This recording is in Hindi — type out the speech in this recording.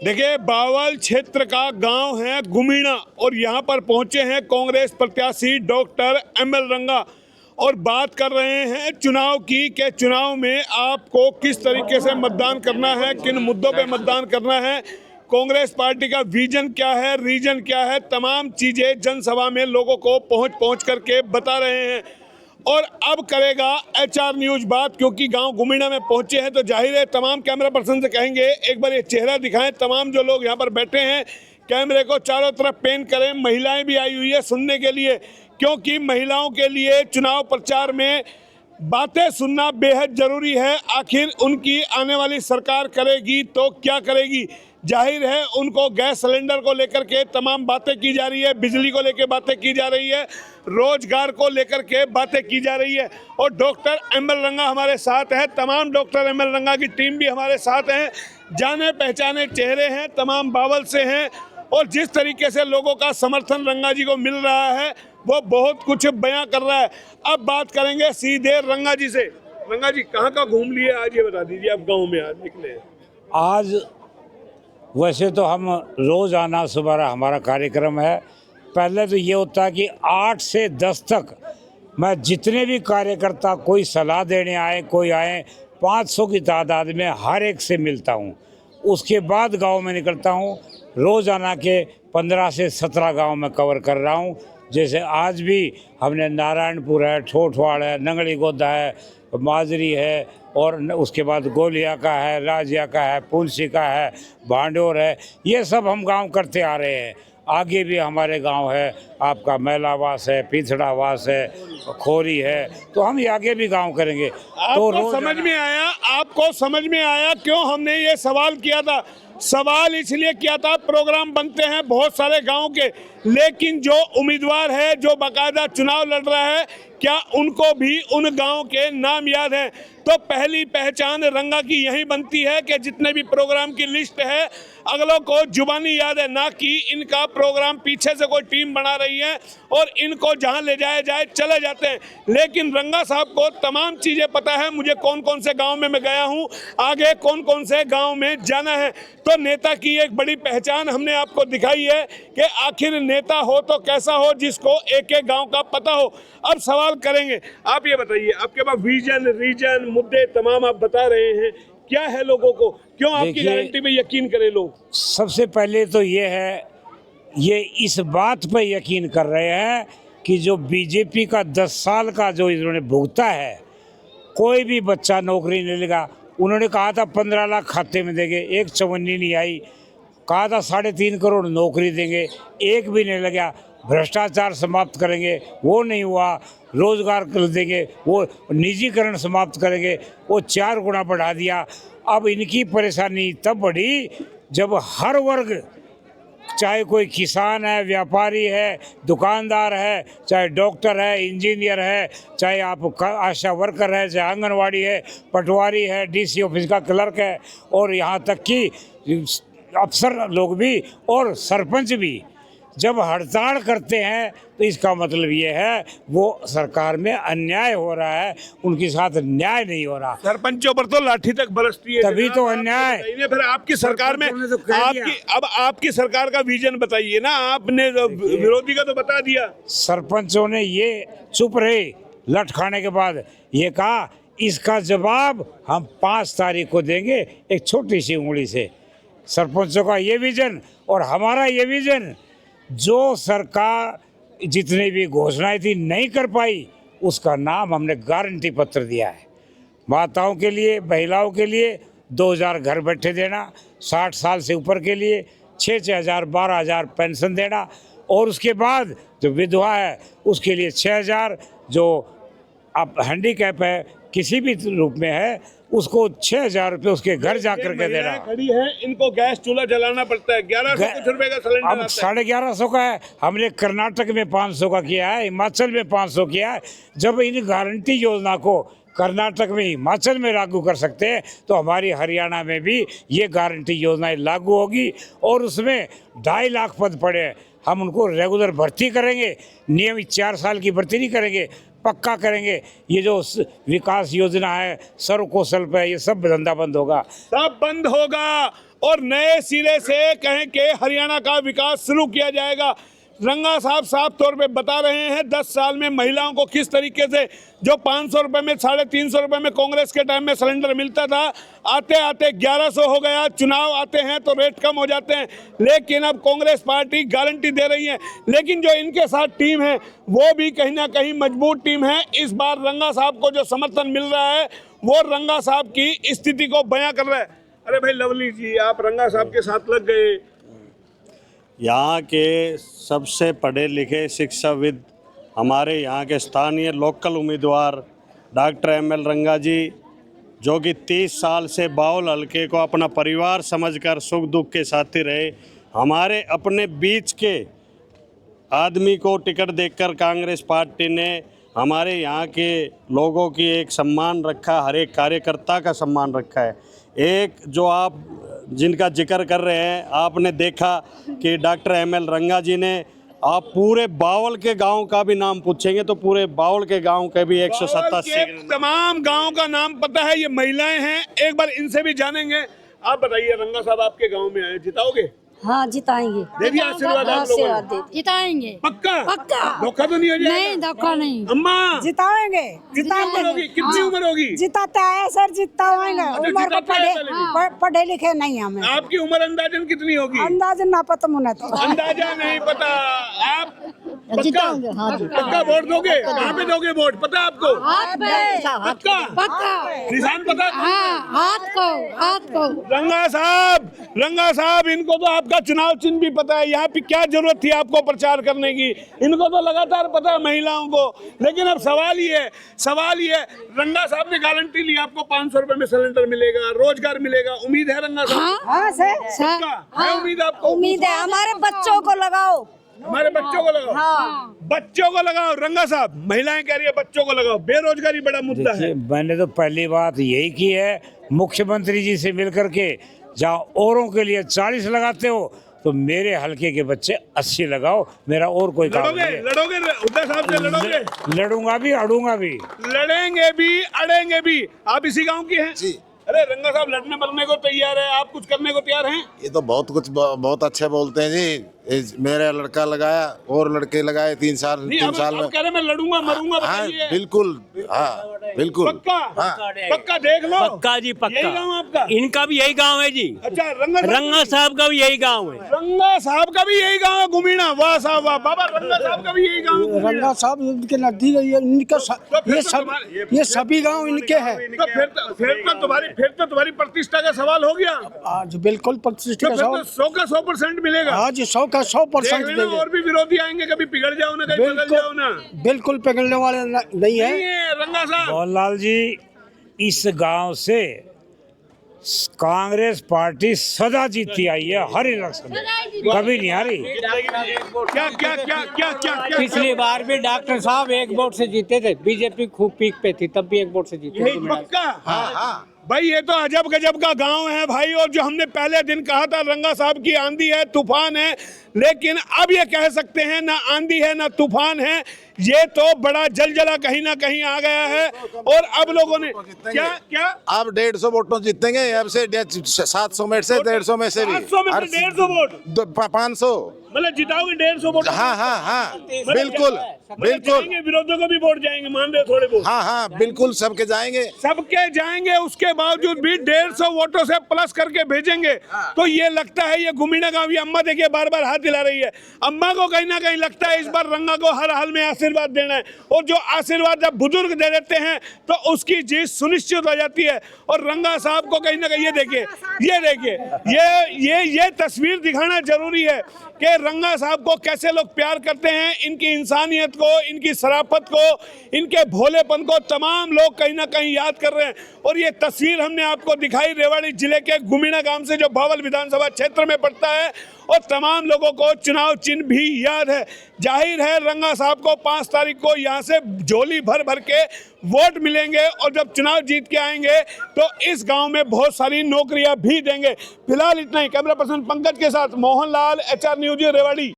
देखिए, बावल क्षेत्र का गांव है गुमीणा और यहां पर पहुंचे हैं कांग्रेस प्रत्याशी डॉक्टर एमएल रंगा और बात कर रहे हैं चुनाव की कि चुनाव में आपको किस तरीके से मतदान करना है, किन मुद्दों पे मतदान करना है, कांग्रेस पार्टी का विजन क्या है, रीजन क्या है, तमाम चीज़ें जनसभा में लोगों को पहुंच करके बता रहे हैं। और अब करेगा एचआर न्यूज बात, क्योंकि गांव गुमीणा में पहुंचे हैं तो जाहिर है तमाम कैमरा पर्सन से कहेंगे एक बार ये चेहरा दिखाएं। तमाम जो लोग यहां पर बैठे हैं कैमरे को चारों तरफ पेन करें। महिलाएं भी आई हुई है सुनने के लिए, क्योंकि महिलाओं के लिए चुनाव प्रचार में बातें सुनना बेहद ज़रूरी है। आखिर उनकी आने वाली सरकार करेगी तो क्या करेगी। जाहिर है उनको गैस सिलेंडर को लेकर के तमाम बातें की जा रही है, बिजली को लेकर बातें की जा रही है, रोजगार को लेकर के बातें की जा रही है। और डॉक्टर एमएल रंगा हमारे साथ है, तमाम डॉक्टर एमएल रंगा की टीम भी हमारे साथ है। जाने पहचाने चेहरे हैं, तमाम बावल से हैं और जिस तरीके से लोगों का समर्थन रंगा जी को मिल रहा है वो बहुत कुछ बयां कर रहा है। अब बात करेंगे सीधे रंगा जी से। रंगा जी कहाँ घूम लिए आज, ये बता दीजिए। आप गाँव में आज निकले? आज वैसे तो हम रोज़ आना सुबह हमारा कार्यक्रम है। पहले तो ये होता है कि 8 से 10 तक मैं जितने भी कार्यकर्ता कोई सलाह देने आए, कोई आए, 500 की तादाद में हर एक से मिलता हूँ। उसके बाद गांव में निकलता हूँ। रोज़ाना के 15 से 17 गांव में कवर कर रहा हूँ। जैसे आज भी हमने नारायणपुर है, ठोठवाड़ है, नंगड़ी गोदा है, माजरी है और उसके बाद गोलिया का है, राजिया का है, पुलसी का है, भांडोर है। ये सब हम गांव करते आ रहे हैं। आगे भी हमारे गांव है, आपका मैलावास है, पिछड़ावास है, खोरी है, तो हम ये आगे भी गांव करेंगे। आपको समझ में आया, आपको समझ में आया क्यों हमने ये सवाल किया था? सवाल इसलिए किया था, प्रोग्राम बनते हैं बहुत सारे गांव के, लेकिन जो उम्मीदवार है जो बाकायदा चुनाव लड़ रहा है, क्या उनको भी उन गांव के नाम याद है? तो पहली पहचान रंगा की यही बनती है कि जितने भी प्रोग्राम की लिस्ट है अगलों को जुबानी याद है, ना कि इनका प्रोग्राम पीछे से कोई टीम बना रही है और इनको जहां ले जाया जाए चले जाते हैं। लेकिन रंगा साहब को तमाम चीज़ें पता है, मुझे कौन कौन से गांव में मैं गया हूं, आगे कौन कौन से गांव में जाना है। तो नेता की एक बड़ी पहचान हमने आपको दिखाई है कि आखिर नेता हो तो कैसा हो, जिसको एक एक गाँव का पता हो। अब सवाल करेंगे, आप ये बताइए, आपके पास विजन, रीजन, मुद्दे तमाम आप बता रहे हैं, क्या है लोगों को, क्यों आपकी गारंटी पे यकीन करें लोग? सबसे पहले तो ये है, ये इस बात पे यकीन कर रहे हैं कि जो बीजेपी का 10 साल का जो इन्होंने भुगता है, कोई भी बच्चा नौकरी नहीं लेगा। उन्होंने कहा था 15 लाख खाते में देंगे, एक चवन्नी नहीं आई। कहा था 3.5 करोड़ नौकरी देंगे, एक भी नहीं लगा। भ्रष्टाचार समाप्त करेंगे, वो नहीं हुआ। रोजगार कर देंगे, वो निजीकरण समाप्त करेंगे, वो 4 गुना बढ़ा दिया। अब इनकी परेशानी तब बढ़ी जब हर वर्ग, चाहे कोई किसान है, व्यापारी है, दुकानदार है, चाहे डॉक्टर है, इंजीनियर है, चाहे आप आशा वर्कर है, चाहे आंगनवाड़ी है, पटवारी है, डीसी ऑफिस का क्लर्क है, और यहाँ तक कि अफसर लोग भी और सरपंच भी जब हड़ताल करते हैं तो इसका मतलब ये है वो सरकार में अन्याय हो रहा है, उनके साथ न्याय नहीं हो रहा। सरपंचों पर तो लाठी तक बरसती है, तभी तो अन्याय। फिर आपकी सरकार में आपकी सरकार का विजन बताइए ना, आपने विरोधी का तो बता दिया। सरपंचों ने ये चुप रहे, लठ खाने के बाद ये कहा इसका जवाब हम 5 तारीख को देंगे, एक छोटी सी उंगली से। सरपंचों का ये विजन और हमारा ये विजन, जो सरकार जितनी भी घोषणाएं थी नहीं कर पाई, उसका नाम हमने गारंटी पत्र दिया है। माताओं के लिए, महिलाओं के लिए 2000 घर बैठे देना, 60 साल से ऊपर के लिए 6-6 हज़ार 12 हज़ार पेंशन देना, और उसके बाद जो विधवा है उसके लिए 6 हज़ार, जो अब हैंडीकैप है किसी भी रूप में है उसको 6 हज़ार रुपये उसके घर जा करके देना। खड़ी है, इनको गैस चूल्हा जलाना पड़ता है, 1100 कुछ रुपए का सिलेंडर अब 1150 का है। हमने कर्नाटक में 500 का किया है, हिमाचल में 500 किया है। जब इन गारंटी योजना को कर्नाटक में, हिमाचल में लागू कर सकते हैं तो हमारी हरियाणा में भी ये गारंटी योजनाएं लागू होगी, और उसमें 2.5 लाख पद पड़े हैं। हम उनको रेगुलर भर्ती करेंगे, नियमित 4 साल की भर्ती नहीं करेंगे, पक्का करेंगे। ये जो विकास योजना है, सर्व कौशल पे, ये सब धंधा बंद होगा, सब बंद होगा। और नए सिरे से कहें कि हरियाणा का विकास शुरू किया जाएगा। रंगा साहब साफ तौर पे बता रहे हैं 10 साल में महिलाओं को किस तरीके से जो 500 रुपये में 350 रुपये में कांग्रेस के टाइम में सिलेंडर मिलता था, आते आते 1100 हो गया। चुनाव आते हैं तो रेट कम हो जाते हैं, लेकिन अब कांग्रेस पार्टी गारंटी दे रही है। लेकिन जो इनके साथ टीम है वो भी कहीं ना कहीं मजबूत टीम है। इस बार रंगा साहब को जो समर्थन मिल रहा है वो रंगा साहब की स्थिति को बयां कर रहा है। अरे भाई लवली जी, आप रंगा साहब के साथ लग गए। यहाँ के सबसे पढ़े लिखे शिक्षाविद, हमारे यहाँ के स्थानीय लोकल उम्मीदवार डॉक्टर एमएल रंगा जी, जो कि 30 साल से बाउल हलके को अपना परिवार समझकर सुख दुख के साथी रहे, हमारे अपने बीच के आदमी को टिकट देकर कांग्रेस पार्टी ने हमारे यहाँ के लोगों की एक सम्मान रखा, हर एक कार्यकर्ता का सम्मान रखा है। एक जो आप जिनका जिक्र कर रहे हैं, आपने देखा कि डॉक्टर एमएल रंगा जी ने, आप पूरे बावल के गांव का भी नाम पूछेंगे तो पूरे बावल के गांव के भी 187 तमाम गांव का नाम पता है। ये महिलाएं हैं, एक बार इनसे भी जानेंगे। आप बताइए रंगा साहब आपके गांव में आए, जिताओगे? हाँ जिताएंगे। दे दिया आशीर्वाद आप लोगों ने? जिताएंगे पक्का? पक्का। धोखा तो नहीं हो जाएगा? नहीं धोखा नहीं। अम्मा जिताएंगे। कितनी उम्र होगी? कितनी उम्र होगी? जिताता है सर, जिताएंगे। उम्र को जिताता है पढ़े लिखे नहीं हमें। आपकी उम्र अंदाजन कितनी होगी? अंदाजन ना पता मुझे तो। अंदाजा नहीं पता। आप जिताएंगे। हाँ जी। पक्का वोट दोगे? कहाँ पे दोगे वोट, पता है आपको? हाथ पे। पक्का? पक्का। निशान पता? हाँ हाथ को, हाथ को। रंगा साहब इनको तो आपका चुनाव चिन्ह भी पता है। यहाँ पे क्या जरूरत थी आपको प्रचार करने की? इनको तो लगातार पता है महिलाओं को। लेकिन अब सवाल ये है, रंगा साहब ने गारंटी ली आपको 500 रुपए में सिलेंडर मिलेगा, रोजगार मिलेगा। उम्मीद है रंगा साहब? हाँ सर, पक्का है उम्मीद आपको? उम्मीद है। हमारे बच्चों को लगाओ। हमारे बच्चों को लगाओ। हाँ। बच्चों को लगाओ। रंगा साहब, महिलाएं कह रही है बच्चों को लगाओ। बेरोजगारी बड़ा मुद्दा है। मैंने तो पहली बात यही की है, मुख्यमंत्री जी से मिलकर के, जहाँ औरों के लिए 40 लगाते हो तो मेरे हलके के बच्चे 80 लगाओ। मेरा और कोई काम नहीं है। लड़ोगे हुड्डा साहब से? लड़ोगे? लड़ूंगा भी, अड़ूंगा भी। लड़ेंगे भी, अड़ेंगे भी। आप इसी गांव के हैं? जी। अरे रंगा साहब लड़ने मरने को तैयार है, आप कुछ करने को तैयार हैं? ये तो बहुत अच्छे बोलते हैं जी। मेरा लड़का लगाया और लड़के लगाए 3 साल नहीं, 3 साल में। कह रहे मैं लड़ूंगा मरूंगा, हाँ बताइए। बिल्कुल, हाँ बिल्कुल। पक्का? हाँ। पक्का देख लो। पक्का जी पक्का। यही गांव आपका? इनका भी यही गांव है जी। अच्छा, रंगा साहब का भी यही गांव है। रंगा साहब का भी यही गांव है गुमीना। वाह साहब वाह। बाबा रंगा साहब का भी यही गांव है। रंगा साहब इनके नजदीक ये सभी गांव इनके हैं। फिर तो तुम्हारी प्रतिष्ठा का सवाल हो गया। आज बिल्कुल प्रतिष्ठा का 100 का 100% मिलेगा। हाँ जी, 100 का 100% देंगे। और भी विरोधी आएंगे, कभी पिघल जाओ ना, कभी बदल जाओ ना। बिल्कुल पिघलने वाले नहीं है। रंगा साहब, मोहनलाल जी, इस गांव से कांग्रेस पार्टी सदा जीतती आई है, हर इलेक्शन में कभी नहीं हारी। क्या पिछली बार भी डॉक्टर साहब 1 वोट से जीते थे। बीजेपी खूब पीक पे थी, तब भी 1 वोट से जीते थे। पक्का? हाँ। भाई ये तो अजब गजब का गांव है भाई। और जो हमने पहले दिन कहा था रंगा साहब की आंधी है, तूफान है, लेकिन अब ये कह सकते हैं ना आंधी है ना तूफान है, ये तो बड़ा जलजला कहीं ना कहीं आ गया है। और अब लोगों ने क्या आप 150 वोटों जीतेंगे। अब से 700 में से 150 में से भी 150 वोट 500 मतलब जिताओगे 150 वोट। हाँ बिल्कुल बिल्कुल। विरोधियों को भी वोट जाएंगे, मान रहे थोड़े बहुत? हाँ बिल्कुल, सबके जाएंगे। उसके बावजूद भी 150 वोटों से प्लस करके भेजेंगे। तो ये लगता है ये गुमीना गांव, ये अम्मा देखिए बार बार हाथ दिला रही है। अम्मा को कहीं ना कहीं लगता है इस बार रंगा को हर हाल में आशीर्वाद देना है। और जो आशीर्वाद जब बुजुर्ग दे देते हैं तो उसकी जीत सुनिश्चित हो जाती है। और रंगा साहब को कहीं ना कहीं ये देखिए ये तस्वीर दिखाना जरूरी है कि रंगा साहब को कैसे लोग प्यार करते हैं। इनकी इंसानियत को, इनकी शराफत को, इनके भोलेपन को तमाम लोग कहीं ना कहीं याद कर रहे हैं। और ये तस्वीर हमने आपको दिखाई रेवाड़ी जिले के गुमीना गांव से, जो बावल विधानसभा क्षेत्र में पड़ता है। और तमाम लोगों को चुनाव चिन्ह भी याद है। जाहिर है रंगा साहब को 5 तारीख को यहाँ से झोली भर भर के वोट मिलेंगे। और जब चुनाव जीत के आएंगे तो इस गांव में बहुत सारी नौकरियां भी देंगे। फिलहाल इतना ही। कैमरा पर्सन पंकज के साथ मोहनलाल, HR न्यूज रेवाड़ी।